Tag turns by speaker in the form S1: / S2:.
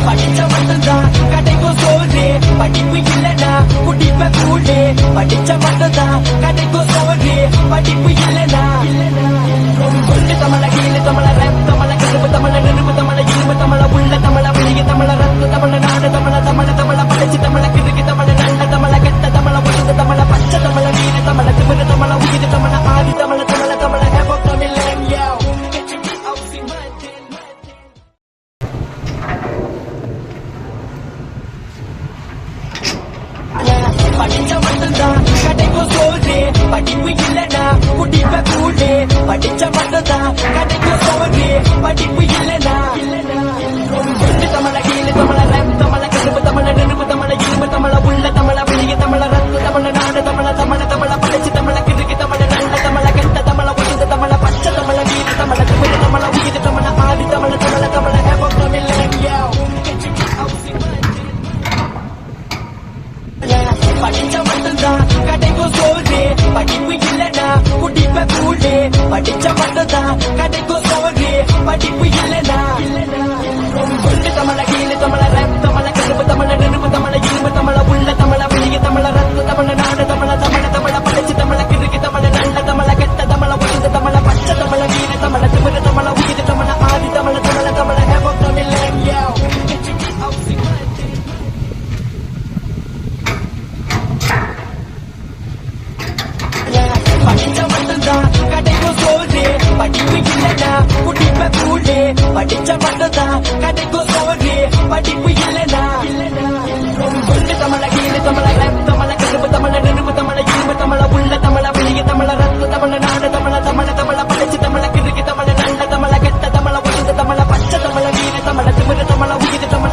S1: படிச்ச மட்டும்தான் கிடைக்கும் சோறு படிப்பு இல்லனா குடிப்ப கூடு படிச்ச மட்டும்தான் கிடைக்கும் சோறு படிப்பு இல்லனா சொல்லு தமிழ கீழே தமிழ ரப் தமிழ கருப்பு தமிழ நெருப்பு தமிழ இரும்பு தமிழ உள்ள தமிழ வெளிய தமிழ ரத்த தமிழ நாடு தமிழ தமிழ தமிழ படிச்சு தமிழ கிறுக்கு தமிழ நல்ல தமிழ கெட்ட தமிழ ஒழுங்கு தமிழ பச்சை தமிழ நீல தமிழ திமிரு தமிழ உயிர் தமிழ ஆதி தமிழ தமிழ தமிழ ஹேபோ தமிழ் படிச்ச மட்டும்தான் கிடைக்கும் சோறு படிப்பு இல்லனா குடிப்ப கூடு படிச்ச மட்டும்தான் கிடைக்கும் சோறு படிப்பு இல்லனா சொல்லு தமிழ கீழே தமிழ ரப் தமிழ கருப்பு தமிழ நெருப்பு தமிழ இரும்பு தமிழ உள்ள தமிழ வெளிய தமிழ ரத்த தமிழ நாடு தமிழ தமிழ தமிழ படிச்சு தமிழ கிறுக்கு தமிழ நல்ல தமிழ கெட்ட தமிழ ஒழுங்கு தமிழ பச்சை தமிழ நீல தமிழ திமிரு தமிழ உயிர் தமிழ ஆதி தமிழ தமிழ தமிழ ஹேபோ தமிழ் படிச்ச மட்டும்தான் கிடைக்கும் சோறு படிப்பு இல்லனா குடிப்ப கூடு படிச்ச மட்டும்தான் கிடைக்கும் சோறு படிப்பு இல்லனா சொல்லு தமிழ கீழே தமிழ ரப் தமிழ கருப்பு தமிழ நெருப்பு தமிழ இரும்பு தமிழ உள்ள தமிழ வெளிய தமிழ ரத்த தமிழ நாடு தமிழ தமிழ தமிழ படிச்சு தமிழ கிறுக்கு தமிழ நல்ல தமிழ கெட்ட தமிழ ஒழுங்கு தமிழ பச்சை தமிழ நீல தமிழ திமிரு தமிழ உயிர் தமிழ ஆதி தமிழ தமிழ தமிழ ஹேபோ தமிழ் படிச்ச மட்டும்தான் கிடைக்கும் சோறு படிப்பு இல்லனா குடிப்ப கூடு படிச்ச மட்டும்தான் கிடைக்கும் சோறு படிப்பு இல்லனா சொல்லு தமிழ கீழே தமிழ ரப் தமிழ கருப்பு தமிழ நெருப்பு தமிழ இரும்பு தமிழ உள்ள தமிழ வெளிய தமிழ ரத்த தமிழ நாடு தமிழ தமிழ தமிழ படிச்சு தமிழ கிறுக்கு தமிழ நல்ல தமிழ கெட்ட தமிழ ஒழுங்கு தமிழ பச்சை தமிழ நீல தமிழ திமிரு தமிழ உயிர் தமிழ